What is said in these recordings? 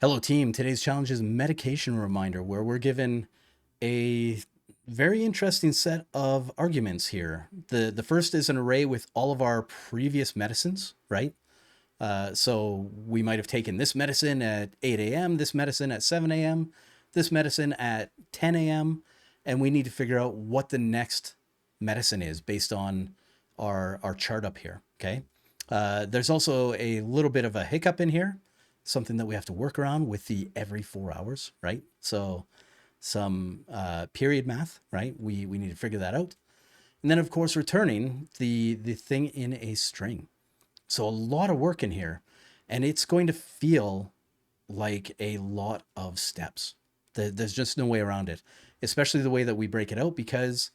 Hello team, today's challenge is medication reminder where we're given a very interesting set of arguments here. The first is an array with all of our previous medicines, right? So we might have taken this medicine at 8 a.m., this medicine at 7 a.m., this medicine at 10 a.m., and we need to figure out what the next medicine is based on our chart up here, okay? There's also a little bit of a hiccup in here, something that we have to work around with the every 4 hours, right? So some period math, right? We need to figure that out. And then of course returning the thing in a string. So a lot of work in here, and it's going to feel like a lot of steps. There's just no way around it, especially the way that we break it out, because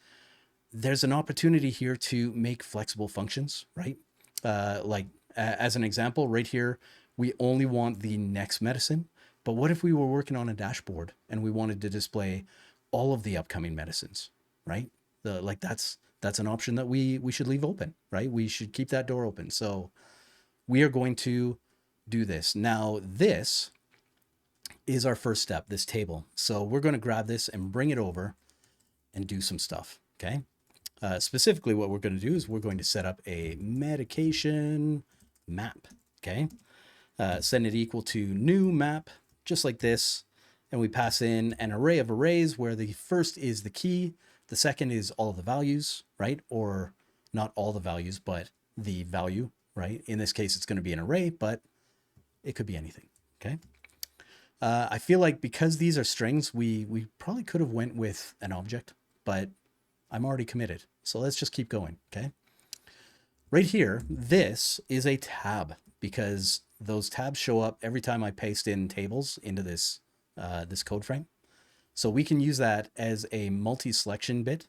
there's an opportunity here to make flexible functions, right? As an example, right here, we only want the next medicine. But what if we were working on a dashboard and we wanted to display all of the upcoming medicines, right? That's an option that we should leave open, right? We should keep that door open. So we are going to do this. Now, this is our first step, this table. So we're going to grab this and bring it over and do some stuff, okay? Specifically, what we're going to do is we're going to set up a medication map, okay? Send it equal to new map, just like this. And we pass in an array of arrays where the first is the key, the second is all of the values, right? Or not all the values, but the value, right? In this case, it's going to be an array, but it could be anything, okay? I feel like because these are strings, we probably could have went with an object, but I'm already committed. So let's just keep going, okay? Right here, this is a tab because those tabs show up every time I paste in tables into this code frame. So we can use that as a multi-selection bit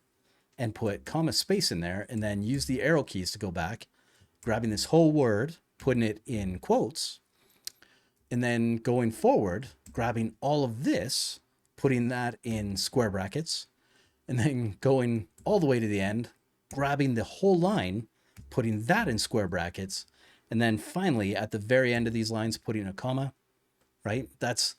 and put comma space in there and then use the arrow keys to go back, grabbing this whole word, putting it in quotes, and then going forward, grabbing all of this, putting that in square brackets, and then going all the way to the end, grabbing the whole line, putting that in square brackets, and then finally at the very end of these lines, putting a comma, right? That's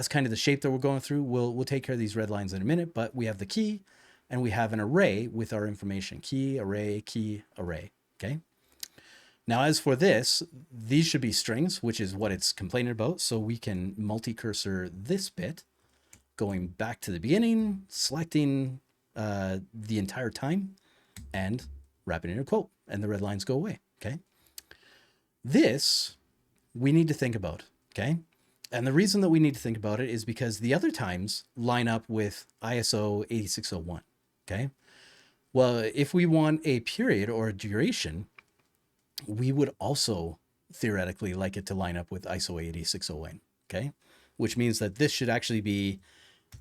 kind of the shape that we're going through. We'll take care of these red lines in a minute, but we have the key and we have an array with our information. Key, array, okay? Now, as for this, these should be strings, which is what it's complaining about. So we can multi-cursor this bit, going back to the beginning, selecting the entire time, and wrapping in a quote, and the red lines go away, okay? This, we need to think about, okay? And the reason that we need to think about it is because the other times line up with ISO 8601, okay? Well, if we want a period or a duration, we would also theoretically like it to line up with ISO 8601, okay? Which means that this should actually be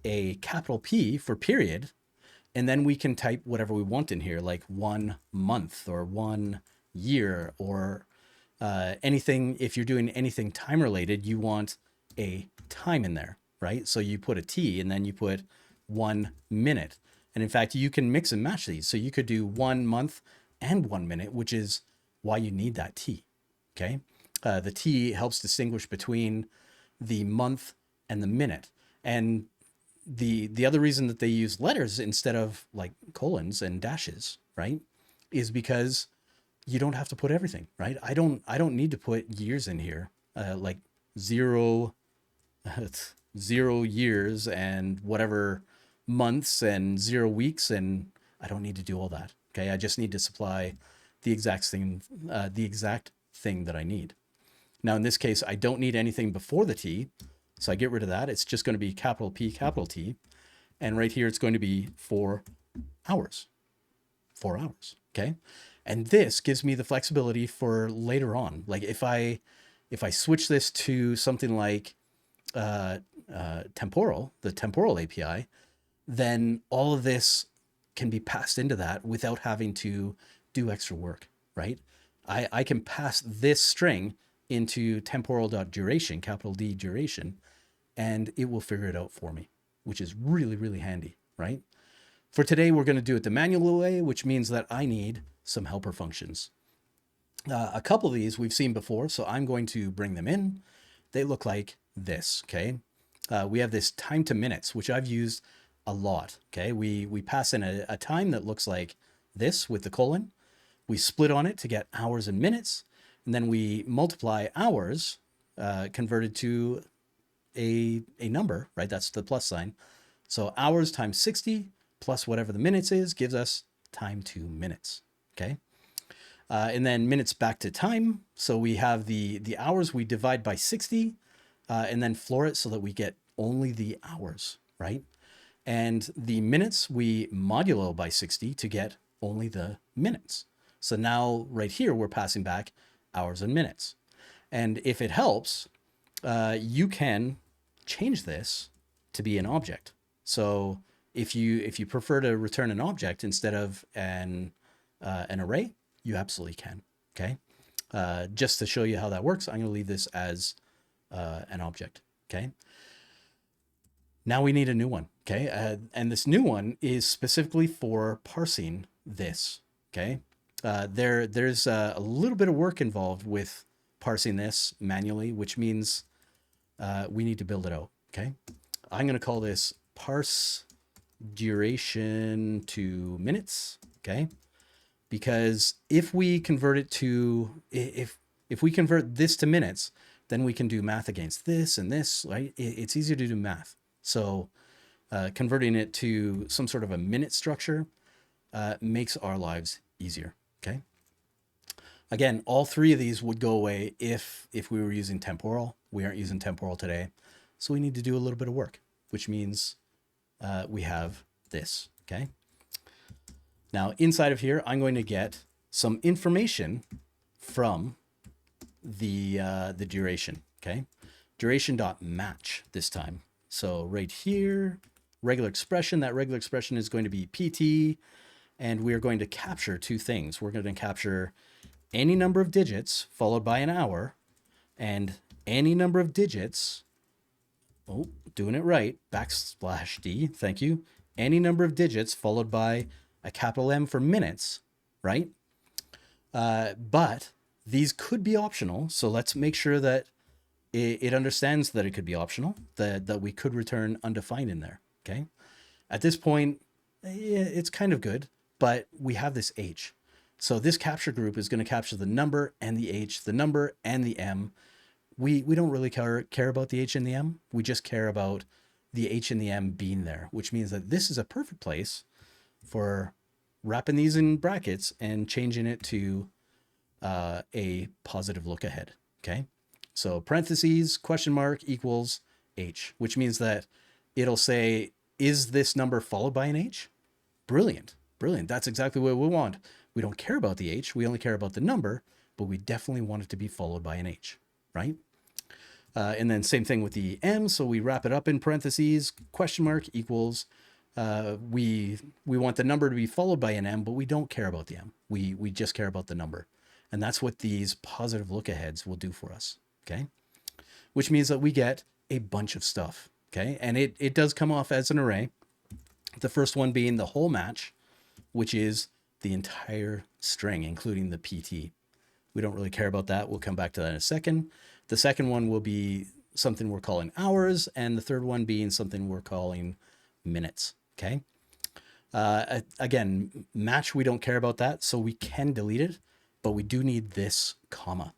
a capital P for period, and then we can type whatever we want in here, like 1 month or 1 year or anything. If you're doing anything time related, you want a time in there, right? So you put a T and then you put 1 minute. And in fact, you can mix and match these. So you could do 1 month and 1 minute, which is why you need that T, okay? The T helps distinguish between the month and the minute. And the other reason that they use letters instead of like colons and dashes, right, is because you don't have to put everything, right? I don't need to put years in here, like zero, 0 years and whatever months and 0 weeks, and I don't need to do all that. Okay, I just need to supply the exact thing that I need. Now in this case, I don't need anything before the T, so I get rid of that. It's just going to be capital P, capital T, and right here it's going to be 4 hours. 4 hours, okay? And this gives me the flexibility for later on. Like if I switch this to something like temporal, the temporal API, then all of this can be passed into that without having to do extra work, right? I can pass this string into temporal.duration, capital D duration, and it will figure it out for me, which is really, really handy, right? For today, we're going to do it the manual way, which means that I need some helper functions. A couple of these we've seen before, so I'm going to bring them in. They look like this, okay? We have this time to minutes, which I've used a lot, okay? We pass in a time that looks like this with the colon. We split on it to get hours and minutes, and then we multiply hours converted to a number, right? That's the plus sign. So hours times 60 plus whatever the minutes is gives us time to minutes, okay? And then minutes back to time. So we have the hours we divide by 60 and then floor it so that we get only the hours, right? And the minutes we modulo by 60 to get only the minutes. So now right here, we're passing back hours and minutes. And if it helps, you can change this to be an object. So if you prefer to return an object instead of an array, you absolutely can, okay? Just to show you how that works, I'm going to leave this as an object, okay? Now we need a new one, okay? And this new one is specifically for parsing this, okay? There's a little bit of work involved with parsing this manually, which means we need to build it out, okay? I'm going to call this parse duration to minutes, okay? Because if we convert it to, if we convert this to minutes, then we can do math against this and this, right? It's easier to do math. So converting it to some sort of a minute structure makes our lives easier, okay? Again, all three of these would go away if we were using temporal. We aren't using temporal today. So we need to do a little bit of work, which means we have this, okay? Now, inside of here, I'm going to get some information from the duration, okay? Duration.match this time. So right here, regular expression, that regular expression is going to be PT, and we are going to capture two things. We're going to capture any number of digits followed by an hour, and any number of digits, oh, doing it right, \D, thank you. Any number of digits followed by a capital M for minutes, right? But these could be optional, so let's make sure that it understands that it could be optional, that we could return undefined in there, okay? At this point, it's kind of good, but we have this H. So this capture group is going to capture the number and the H, the number and the M. We don't really care about the H and the M. We just care about the H and the M being there, which means that this is a perfect place for wrapping these in brackets and changing it to a positive look ahead, okay? So parentheses, question mark equals H, which means that it'll say, is this number followed by an H? Brilliant, brilliant. That's exactly what we want. We don't care about the H, we only care about the number, but we definitely want it to be followed by an H, right? And then same thing with the M, so we wrap it up in parentheses, question mark equals, we want the number to be followed by an M, but we don't care about the M. We just care about the number. And that's what these positive look aheads will do for us, okay? Which means that we get a bunch of stuff, okay? And it does come off as an array. The first one being the whole match, which is the entire string, including the PT. We don't really care about that. We'll come back to that in a second. The second one will be something we're calling hours, and the third one being something we're calling minutes, okay? Again, match, we don't care about that, so we can delete it, but we do need this comma.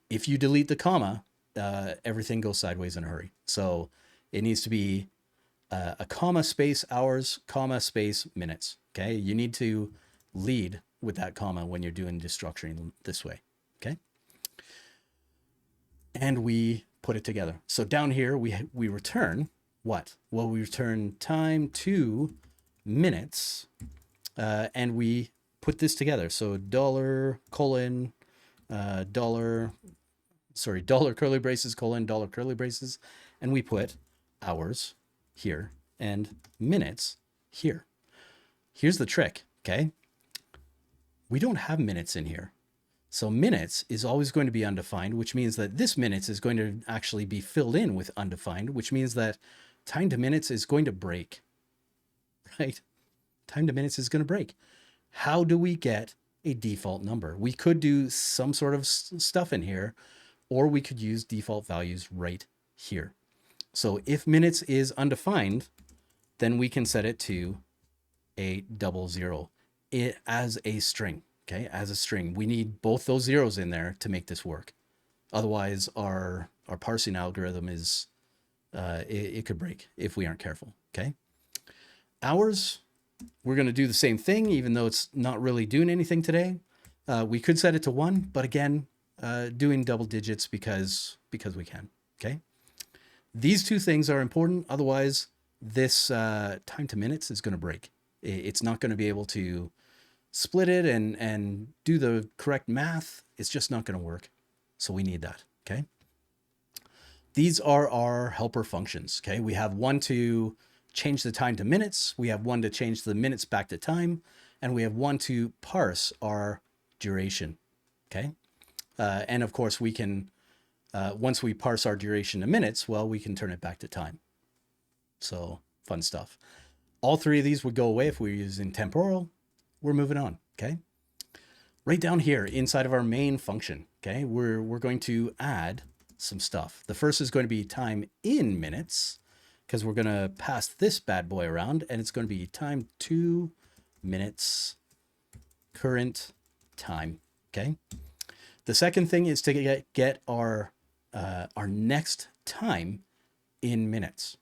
If you delete the comma, everything goes sideways in a hurry. So it needs to be a comma space hours, comma space minutes, okay? You need to lead with that comma when you're doing destructuring this way, okay? And we put it together. So down here, we return what? Well, we return time to minutes, and we put this together. So dollar colon, dollar curly braces colon, dollar curly braces, and we put hours here and minutes here. Here's the trick, okay? We don't have minutes in here. So minutes is always going to be undefined, which means that this minutes is going to actually be filled in with undefined, which means that time to minutes is going to break, right? Time to minutes is going to break. How do we get a default number? We could do some sort of stuff in here, or we could use default values right here. So if minutes is undefined, then we can set it to a 00, it as a string. Okay, as a string, we need both those zeros in there to make this work. Otherwise, our parsing algorithm is it could break if we aren't careful. Okay, hours, we're going to do the same thing, even though it's not really doing anything today. We could set it to 1, but again, doing double digits because we can. Okay, these two things are important. Otherwise, this time to minutes is going to break. It's not going to be able to split it and do the correct math. It's just not going to work. So we need that. Okay. These are our helper functions. Okay. We have one to change the time to minutes. We have one to change the minutes back to time. And we have one to parse our duration. Okay. And of course we can, once we parse our duration to minutes, well, we can turn it back to time. So fun stuff. All three of these would go away if we were using temporal. We're moving on. Okay. Right down here inside of our main function. Okay. We're going to add some stuff. The first is going to be time in minutes, because we're going to pass this bad boy around, and it's going to be time 2 minutes current time. Okay. The second thing is to get our next time in minutes.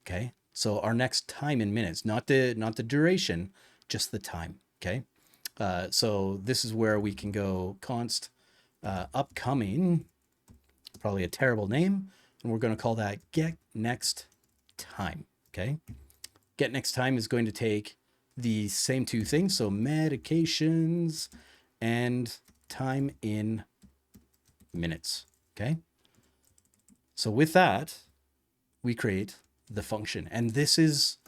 Okay. So our next time in minutes, not the duration, just the time. Okay. So this is where we can go const upcoming, probably a terrible name, and we're going to call that get next time. Okay. Get next time is going to take the same two things. So medications and time in minutes. Okay. So with that, we create the function, and this is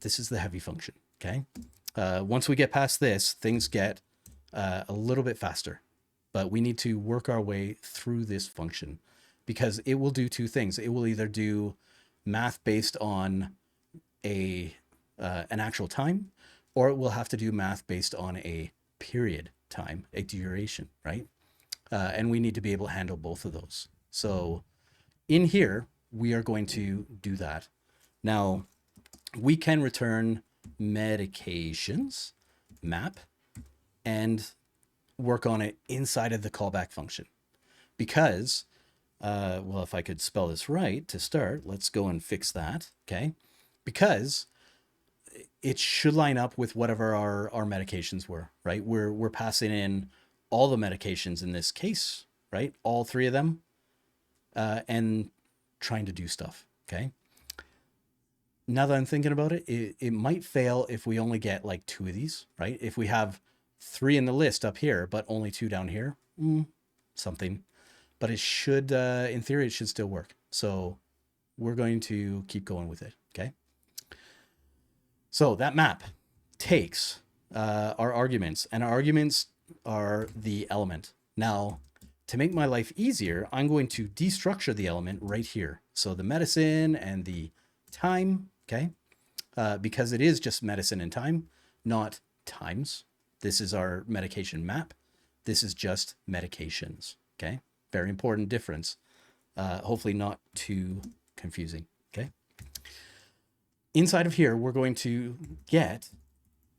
the heavy function. Okay. Once we get past this, things get a little bit faster, but we need to work our way through this function because it will do two things. It will either do math based on an actual time, or it will have to do math based on a period time, a duration, right? And we need to be able to handle both of those. So in here, we are going to do that. Now, we can return medications map and work on it inside of the callback function because, well, if I could spell this right to start, let's go and fix that. Okay. Because it should line up with whatever our medications were, right? We're passing in all the medications in this case, right? All three of them, and trying to do stuff. Okay. Now that I'm thinking about it, it might fail if we only get like 2 of these, right? If we have 3 in the list up here, but only 2 down here, something. But it should, in theory, it should still work. So we're going to keep going with it, okay? So that map takes our arguments, and our arguments are the element. Now, to make my life easier, I'm going to destructure the element right here. So the medicine and the time, okay? Because it is just medicine and time, not times. This is our medication map. This is just medications, okay? Very important difference. Hopefully not too confusing, okay? Inside of here, we're going to get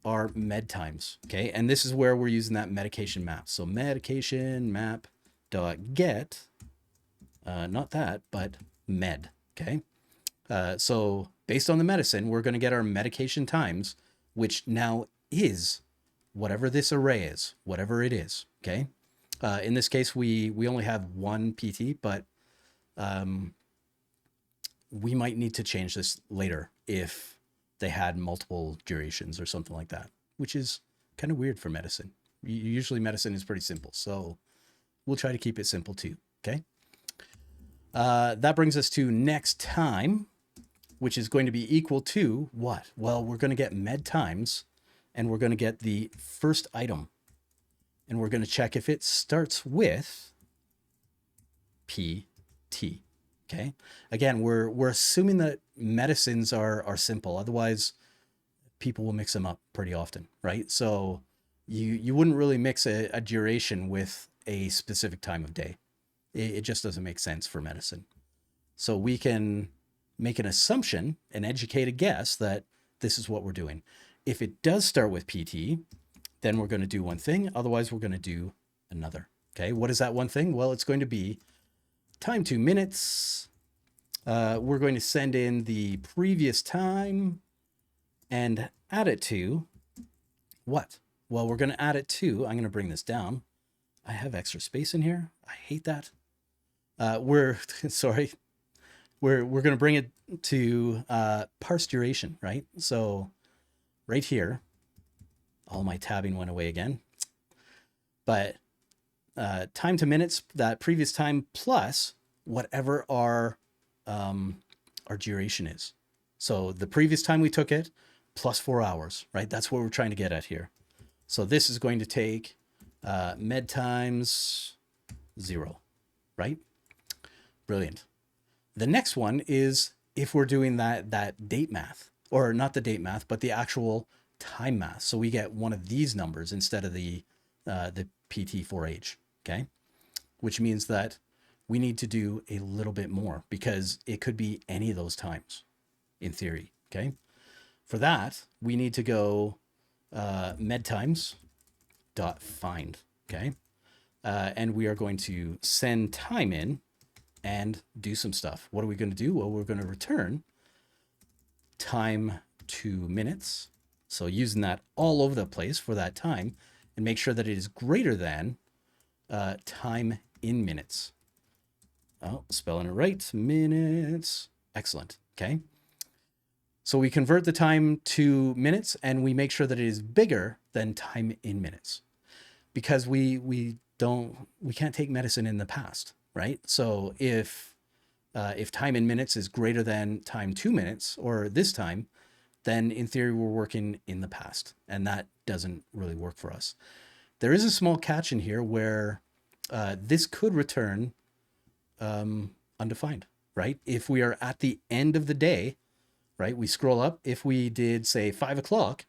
our med times, okay? And this is where we're using that medication map. So medication map dot get, not that, but med, okay? So based on the medicine, we're going to get our medication times, which now is whatever this array is, whatever it is. Okay. In this case, we only have one PT, but we might need to change this later if they had multiple durations or something like that, which is kind of weird for medicine. Usually medicine is pretty simple. So we'll try to keep it simple too. Okay. That brings us to next time, which is going to be equal to what? Well, we're going to get med times, and we're going to get the first item, and we're going to check if it starts with PT. Okay. Again, we're assuming that medicines are simple. Otherwise, people will mix them up pretty often, right? So you wouldn't really mix a duration with a specific time of day. It just doesn't make sense for medicine. So we can make an assumption, an educated guess that this is what we're doing. If it does start with PT, then we're going to do one thing. Otherwise, we're going to do another. Okay, what is that one thing? Well, it's going to be time to minutes. We're going to send in the previous time and add it to what? Well, we're going to add it to, I'm going to bring this down. I have extra space in here. I hate that. Sorry. We're going to bring it to parse duration, right? So right here, all my tabbing went away again. But time to minutes, that previous time plus whatever our duration is. So the previous time we took it plus 4 hours, right? That's what we're trying to get at here. So this is going to take med times 0, right? Brilliant. The next one is if we're doing that date math, or not the date math, but the actual time math. So we get one of these numbers instead of the PT4H, okay? Which means that we need to do a little bit more because it could be any of those times in theory, okay? For that, we need to go med times dot find, okay? And we are going to send time in and do some stuff. What are we going to do? Well, we're going to return time to minutes. So using that all over the place for that time and make sure that it is greater than time in minutes. Oh, spelling it right, minutes. Excellent, okay? So we convert the time to minutes and we make sure that it is bigger than time in minutes because we can't take medicine in the past, right? So if time in minutes is greater than time 2 minutes or this time, then in theory we're working in the past and that doesn't really work for us. There is a small catch in here where this could return undefined, right? If we are at the end of the day, right? We scroll up. If we did say 5 o'clock,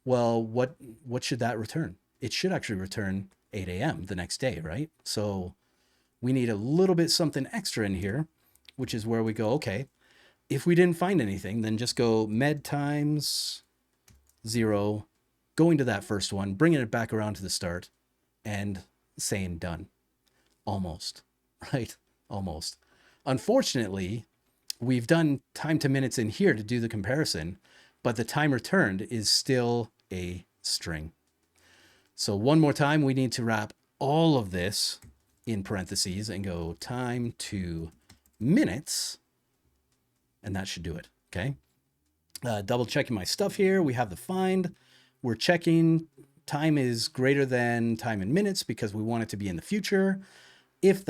well, what should that return? It should actually return 8 a.m. the next day, right? So we need a little bit something extra in here, which is where we go, okay, if we didn't find anything, then just go med times 0, going to that first one, bringing it back around to the start and saying done. Almost, right? Almost. Unfortunately, we've done time to minutes in here to do the comparison, but the time returned is still a string. So one more time, we need to wrap all of this in parentheses and go time to minutes, and that should do it, okay? Double checking my stuff here. We have the find. We're checking time is greater than time in minutes because we want it to be in the future. If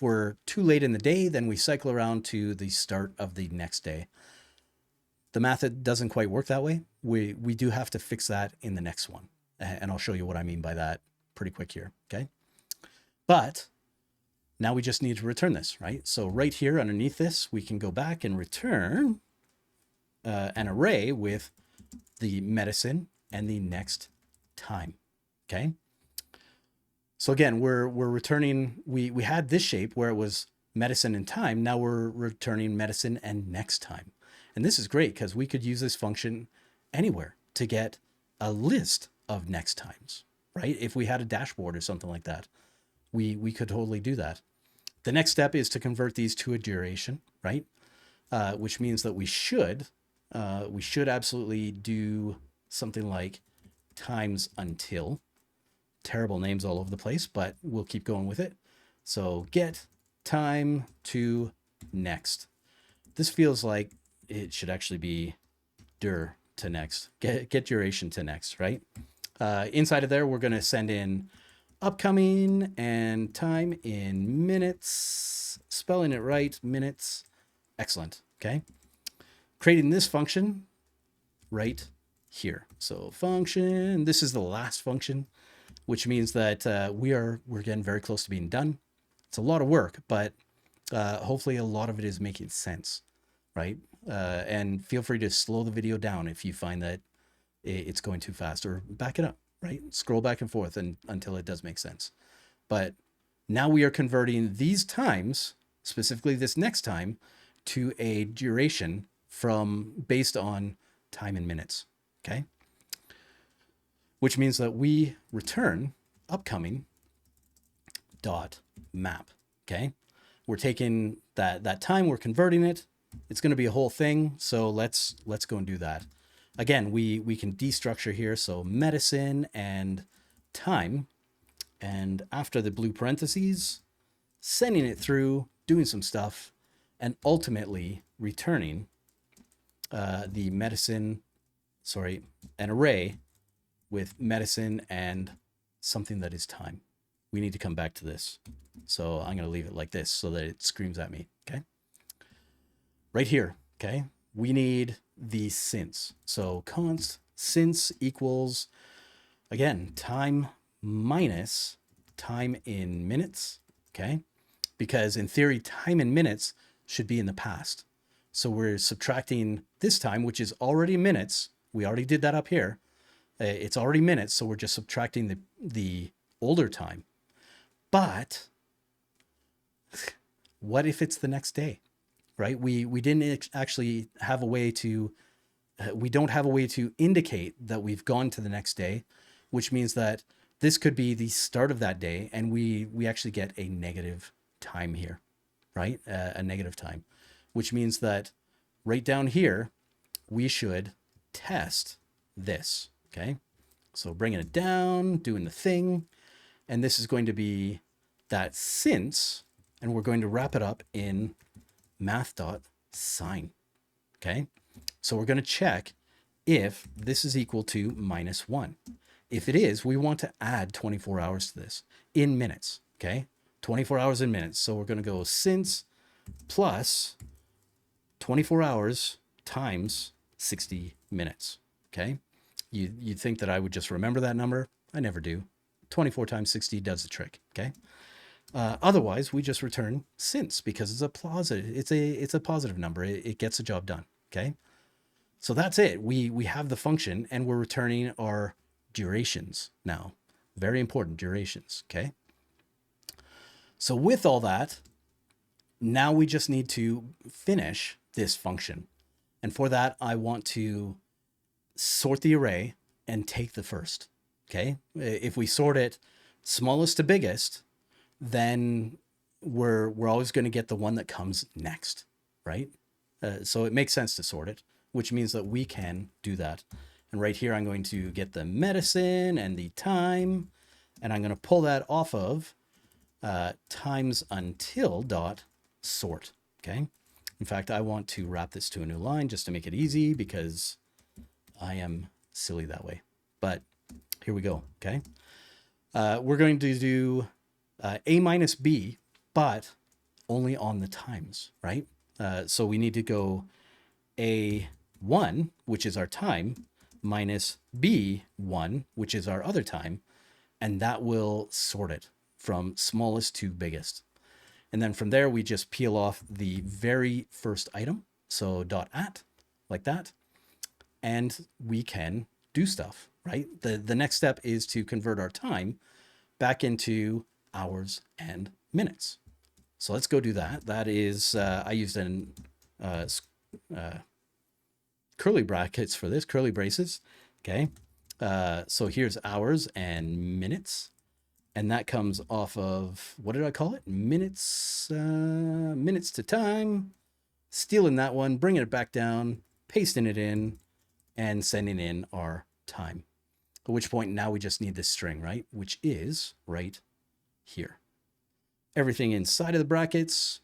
we're too late in the day, then we cycle around to the start of the next day. The math doesn't quite work that way. We do have to fix that in the next one. And I'll show you what I mean by that pretty quick here, okay? But now we just need to return this, right? So right here underneath this, we can go back and return an array with the medicine and the next time, okay? So again, we're returning, we had this shape where it was medicine and time. Now we're returning medicine and next time. And this is great because we could use this function anywhere to get a list of next times, right? If we had a dashboard or something like that, we could totally do that. The next step is to convert these to a duration, right? Which means that we should absolutely do something like times until. Terrible names all over the place, but we'll keep going with it. So get time to next. This feels like it should actually be dir to next. Get duration to next, right? Inside of there, we're going to send in upcoming and time in minutes, spelling it right, minutes. Excellent. Okay. Creating this function right here. So function, this is the last function, which means that we're getting very close to being done. It's a lot of work, but hopefully a lot of it is making sense, right? And feel free to slow the video down if you find that it's going too fast, or back it up, right? Scroll back and forth until it does make sense. But now we are converting these times specifically this next time, to a duration based on time in minutes, okay? Which means that we return upcoming dot map, okay? We're taking that time, we're converting it. It's going to be a whole thing, so let's go and do that. Again, we can destructure here, so medicine and time, and after the blue parentheses, sending it through, doing some stuff, and ultimately returning the medicine, sorry, an array with medicine and something that is time. We need to come back to this. So I'm going to leave it like this so that it screams at me, okay? Right here, okay? We need the since. So const since equals, again, time minus time in minutes, okay? Because in theory, time in minutes should be in the past. So we're subtracting this time, which is already minutes. We already did that up here. It's already minutes, so we're just subtracting the older time. But what if it's the next day, right? We didn't actually have a way to, we don't have a way to indicate that we've gone to the next day, which means that this could be the start of that day, and we actually get a negative time here, right? A negative time, which means that right down here, we should test this, okay? So bringing it down, doing the thing, and this is going to be that since, and we're going to wrap it up in math.sign, okay? So we're going to check if this is equal to -1. If it is, we want to add 24 hours to this in minutes, okay? 24 hours in minutes. So we're going to go since plus 24 hours times 60 minutes, okay? You'd think that I would just remember that number. I never do. 24 times 60 does the trick, okay? Otherwise, we just return since because it's a positive. It's a positive number. It gets the job done, okay? So that's it. We have the function and we're returning our durations now. Very important, durations, okay? So with all that, now we just need to finish this function. And for that, I want to sort the array and take the first, okay? If we sort it smallest to biggest, then we're always going to get the one that comes next, right? So it makes sense to sort it, which means that we can do that. And right here, I'm going to get the medicine and the time, and I'm going to pull that off of times until dot sort, okay? In fact, I want to wrap this to a new line just to make it easy because I am silly that way. But here we go, okay? We're going to do a minus b, but only on the times, right? So we need to go a1, which is our time, minus b1, which is our other time, and that will sort it from smallest to biggest. And then from there, we just peel off the very first item. So dot at, like that. And we can do stuff, right? The next step is to convert our time back into hours and minutes. So let's go do that. That is, I used an curly brackets for this, curly braces. Okay. So here's hours and minutes. And that comes off of, what did I call it? Minutes to time, stealing that one, bringing it back down, pasting it in, and sending in our time. At which point now we just need this string, right? Which is right here. Everything inside of the brackets,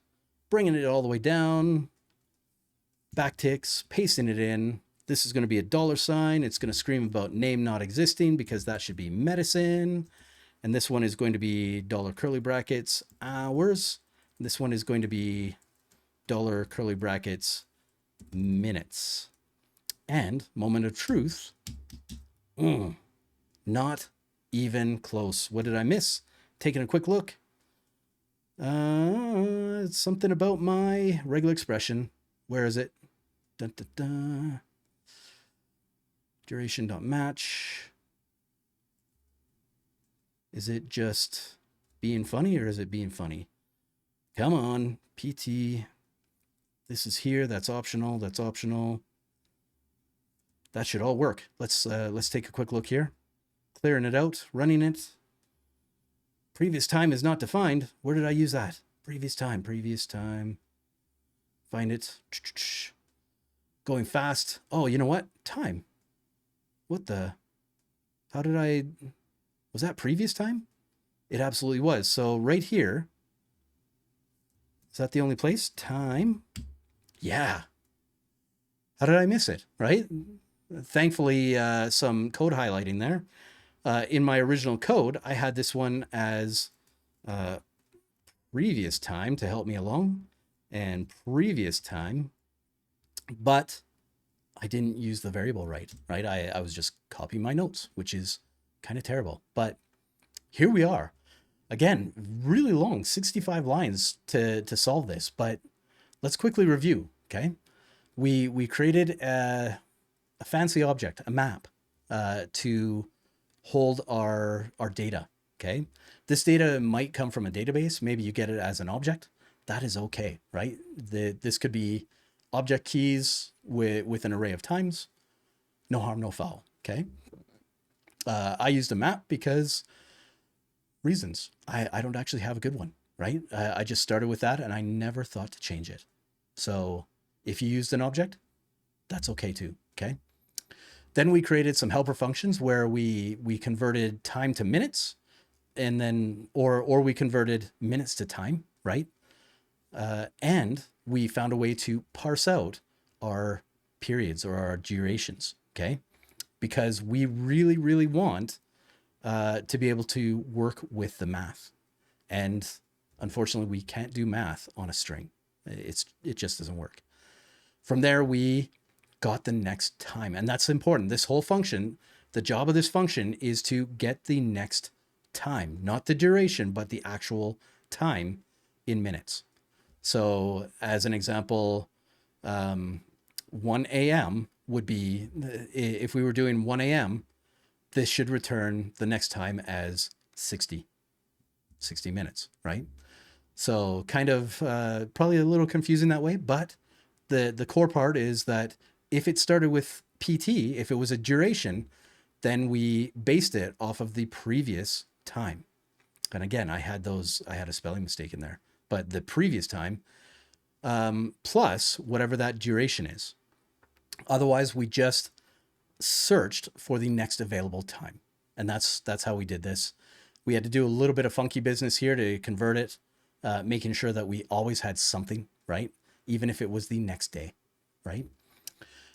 bringing it all the way down, backticks, pasting it in. This is going to be a $sign. It's going to scream about name not existing because that should be medicine. And this one is going to be $curly brackets hours. This one is going to be $curly brackets minutes. And moment of truth, not even close. What did I miss? Taking a quick look. It's something about my regular expression. Where is it? Dun, dun, dun. Duration.match. Is it just being funny or is it being funny? Come on, PT. This is here. That's optional. That's optional. That should all work. Let's take a quick look here. Clearing it out, running it. Previous time is not defined. Where did I use that? Previous time. Find it. Going fast. Oh, you know what? Time. What the? How did I? Was that previous time? It absolutely was. So right here. Is that the only place? Time. Yeah. How did I miss it? Right? Thankfully, some code highlighting there. In my original code, I had this one as previous time to help me along, and previous time, but I didn't use the variable right? I was just copying my notes, which is kind of terrible. But here we are. Again, really long, 65 lines to solve this, but let's quickly review, okay? We created a fancy object, a map, to hold our data, okay? This data might come from a database. Maybe you get it as an object. That is okay, right? This could be object keys with an array of times. No harm, no foul, okay? I used a map because reasons. I don't actually have a good one, right? I just started with that and I never thought to change it. So if you used an object, that's okay too, okay? Then we created some helper functions where we converted time to minutes, and then or we converted minutes to time, right? And we found a way to parse out our periods or our durations, okay? Because we really, really want to be able to work with the math. And unfortunately, we can't do math on a string. It just doesn't work. From there, we got the next time. And that's important. This whole function, the job of this function is to get the next time, not the duration, but the actual time in minutes. So as an example, 1 a.m. would be, if we were doing 1 a.m., this should return the next time as 60 minutes, right? So kind of probably a little confusing that way, but the core part is that if it started with PT, if it was a duration, then we based it off of the previous time. And again, I had a spelling mistake in there, but the previous time plus whatever that duration is. Otherwise, we just searched for the next available time. And that's how we did this. We had to do a little bit of funky business here to convert it, making sure that we always had something, right? Even if it was the next day, right?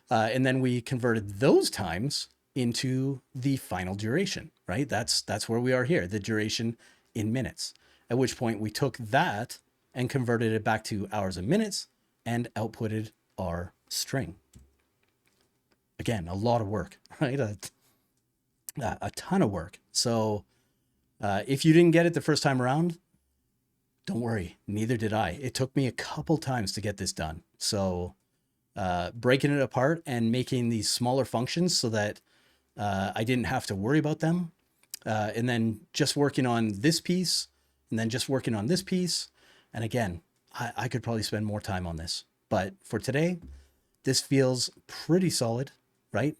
And then we converted those times into the final duration, right? That's where we are here, the duration in minutes. At which point we took that and converted it back to hours and minutes and outputted our string. Again, a lot of work, right? A ton of work. So if you didn't get it the first time around, don't worry, neither did I. It took me a couple times to get this done. So breaking it apart and making these smaller functions so that I didn't have to worry about them. And then just working on this piece and then just working on this piece. And again, I could probably spend more time on this. But for today, this feels pretty solid, right?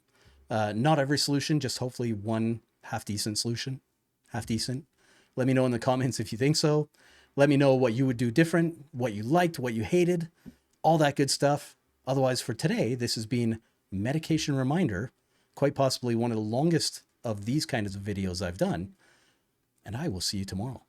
Not every solution, just hopefully one half decent solution, half decent. Let me know in the comments if you think so. Let me know what you would do different, what you liked, what you hated, all that good stuff. Otherwise, for today, this has been Medication Reminder, quite possibly one of the longest of these kinds of videos I've done, and I will see you tomorrow.